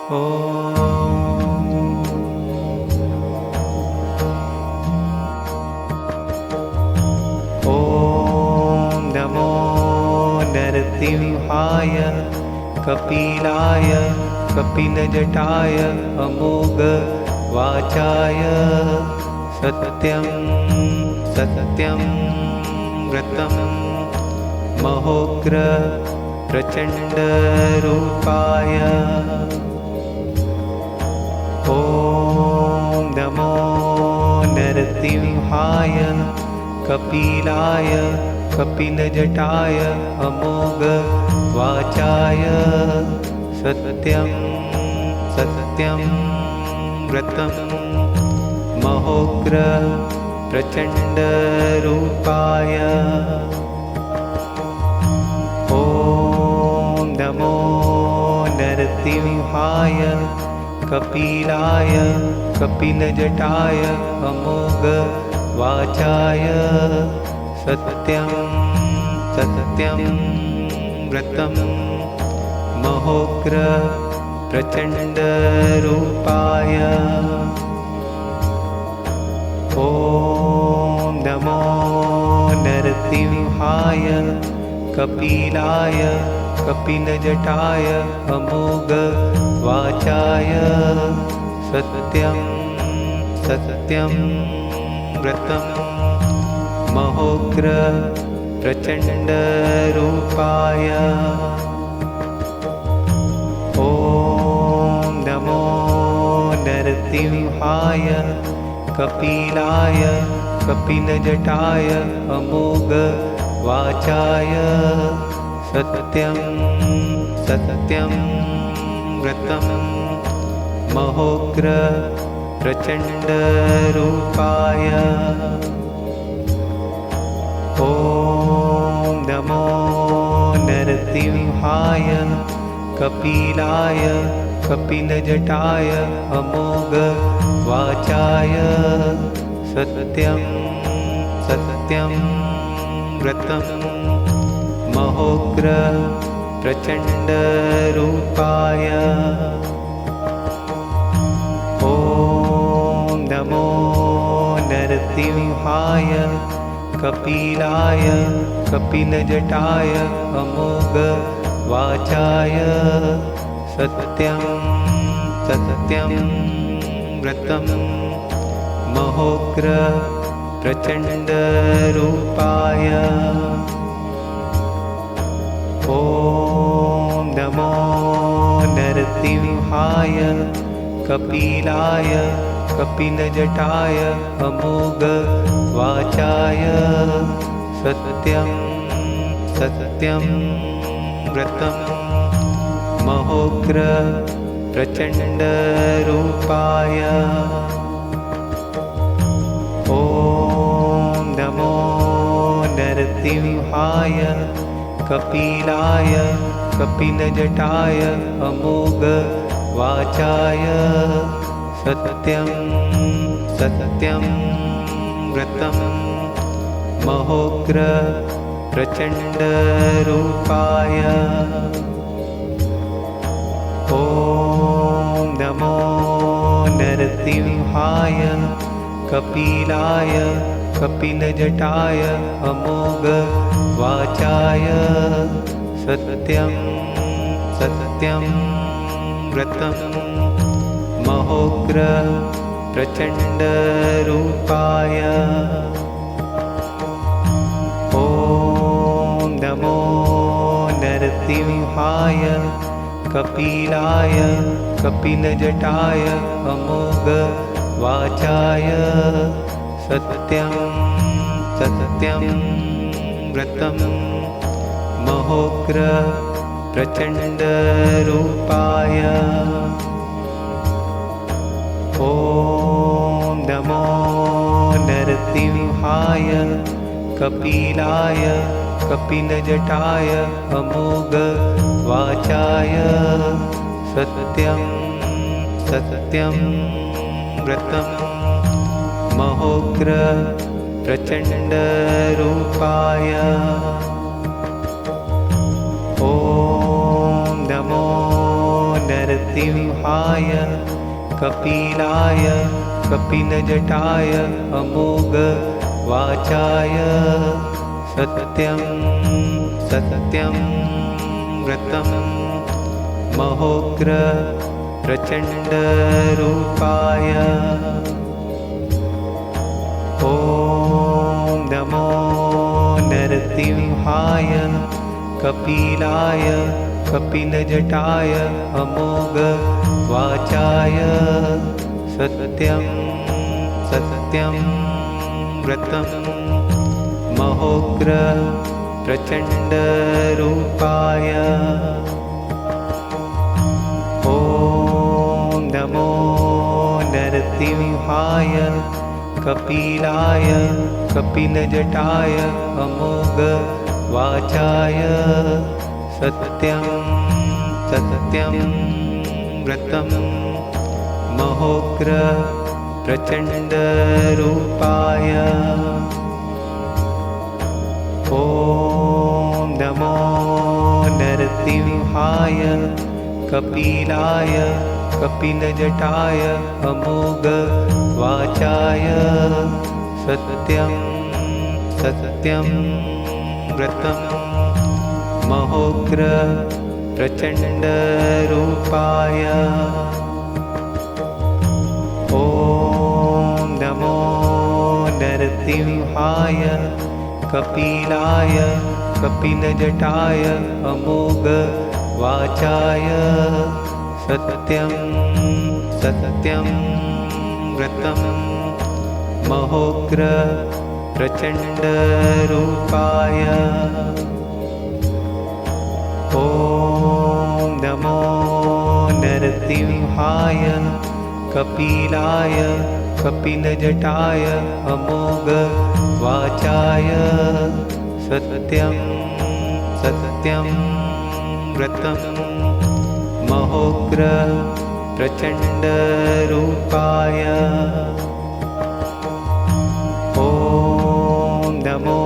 ॐ नमो नरसिंहाय कपिलाय कपिलजटाय अमोघ वाचाय सत्यं सत्यं व्रतं महोग्र प्रचण्डरूपाय ॐ नमो नरसिंहाय कपिलाय कपिलजटाय अमोघ वाचाय सत्यं सत्यं व्रतं महोग्र प्रचण्डरूपाय ॐ नमो नरसिंहाय कपिलाय कपिलजटाय अमोघ वाचाय सत्यं सत्यं व्रतं महोग्र प्रचण्डरूपाय ॐ नमो नरसिंहाय कपिलाय कपिलजटाय अमोघ वाचाय सत्यं सत्यं व्रतं महोग्र प्रचण्डरूपाय ॐ नमो नरसिंहाय कपिलाय कपिलजटाय अमोघ वाचाय सत्यं सत्यं व्रतं महोग्र प्रचण्डरूपाय ॐ नमो नरसिंहाय कपिलाय कपिलजटाय अमोघ वाचाय सत्यं सत्यं व्रतं महोग्र प्रचण्डरूपाय ॐ नमो नरसिंहाय कपिलाय कपिलजटाय अमोघ वाचाय सत्यं सत्यं व्रतं महोग्र प्रचण्डरूपाय ॐ नमो नरसिंहाय कपिलाय कपिलजटाय अमोघ वाचाय सत्यं सत्यं व्रतं महोग्र प्रचण्डरूपाय ॐ नमो नरसिंहाय कपिलाय कपिलजटाय अमोघ वाचाय सत्यं सत्यं व्रतं महोग्र प्रचण्डरूपाय ॐ नमो नरसिंहाय कपिलाय कपिलजटाय अमोघ वाचाय सत्यं सत्यं व्रतं महोग्र प्रचण्डरूपाय ॐ नमो नरसिंहाय कपिलाय कपिलजटाय अमोघ वाचाय सत्यं सत्यं व्रतं महोग्र प्रचण्डरूपाय ॐ नमो नरसिंहाय कपिलाय कपिलजटाय अमोघ वाचाय सत्यं सत्यं व्रतं महोग्र प्रचण्डरूपाय ॐ नमो नरसिंहाय नरसिंहाय कपिलाय कपिलजटाय अमोघ वाचाय सत्यं सत्यं व्रतं महोग्र प्रचण्डरूपाय ॐ नमो नरसिंहाय कपिलाय कपिलजटाय अमोघ वाचाय सत्यं सत्यं व्रतं महोग्र प्रचण्डरूपाय ॐ नमो नरसिंहाय कपिलाय कपिलजटाय अमोघ वाचाय सत्यं सत्यं व्रतं महोग्र प्रचण्डरूपाय ॐ नमो नरसिंहाय कपिलाय कपिलजटाय अमोघ वाचाय सत्यं सत्यं व्रतं महोग्र प्रचण्डरूपाय ॐ नमो नरसिंहाय कपिलाय कपिलजटाय अमोघ वाचाय सत्यं सत्यं व्रतं महोग्र प्रचण्डरूपाय ॐ नमो नरसिंहाय कपिलाय कपिलजटाय अमोघ वाचाय सत्यं सत्यं व्रतं महोग्र प्रचण्डरूपाय ॐ नमो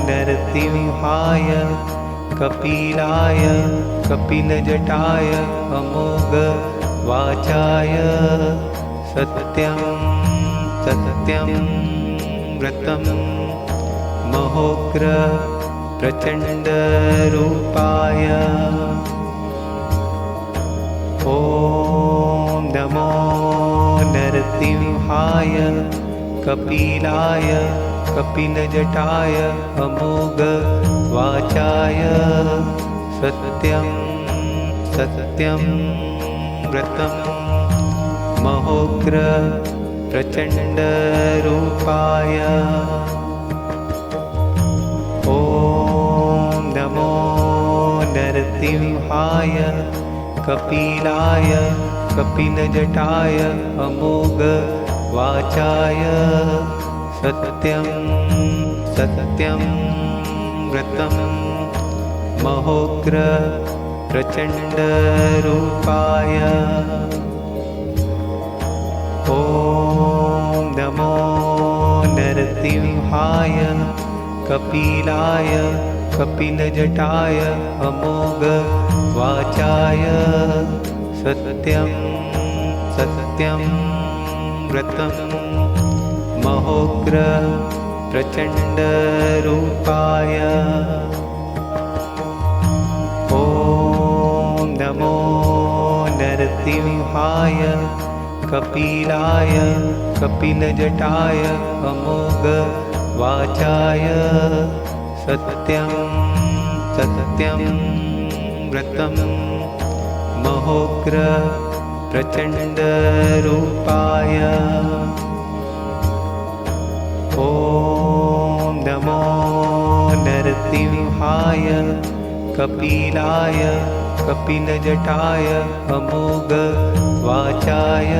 नरसिंहाय कपिलाय कपिलजटाय अमोघ वाचाय सत्यं सत्यं व्रतं महोग्र प्रचण्डरूपाय ॐ नमो नरसिंहाय कपिलाय कपिलजटाय अमोघ वाचाय सत्यं सत्यं व्रतं महोग्र प्रचण्डरूपाय ॐ नमो नरसिंहाय कपिलाय कपिलजटाय अमोघ वाचाय सत्यं सत्यं व्रतं महोग्र प्रचण्डरूपाय ॐ नमो नरसिंहाय कपिलाय कपिलजटाय अमोघ वाचाय सत्यं सत्यं व्रतं महोग्र प्रचण्डरूपाय ॐ नमो नरसिंहाय कपिलाय कपिलजटाय अमोघ वाचाय सत्यं सत्यं व्रतं महोग्र प्रचण्डरूपाय ॐ नमो नरसिंहाय कपिलाय कपिलजटाय अमोघ वाचाय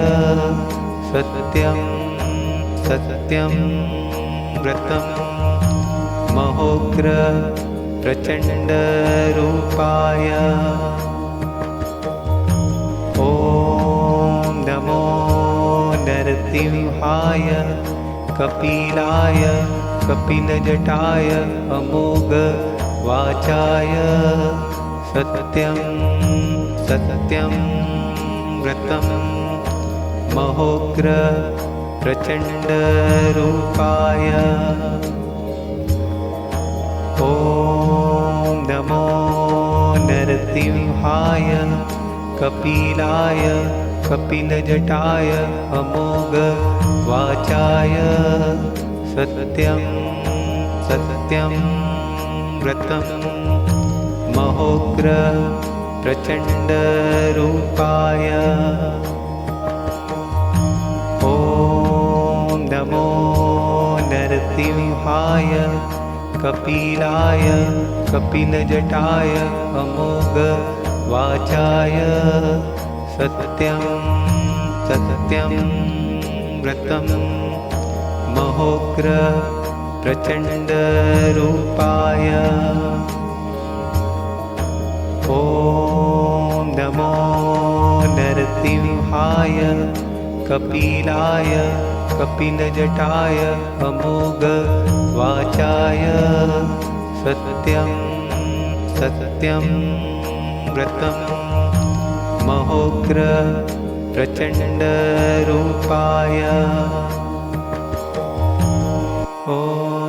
सत्यं सत्यं व्रतं महोग्र प्रचण्डरूपाय ॐ नमो नरसिंहाय कपिलाय कपिलजटाय अमोघ वाचाय सत्यं सत्यं व्रतं महोग्र प्रचण्डरूपाय ॐ नमो नरसिंहाय कपिलाय कपिलजटाय अमोघ वाचाय सत्यं सत्यं व्रतं महोग्र प्रचण्डरूपाय ॐ नमो नरसिंहाय कपिलाय कपिलजटाय अमोघ वाचाय सत्यं सत्यं व्रतं महोग्र प्रचण्डरूपाय ॐ नमो नरसिंहाय कपिलाय कपिलजटाय अमोघ वाचाय सत्यं सत्यं व्रतं महोग्र प्रचण्डरूपाय ॐ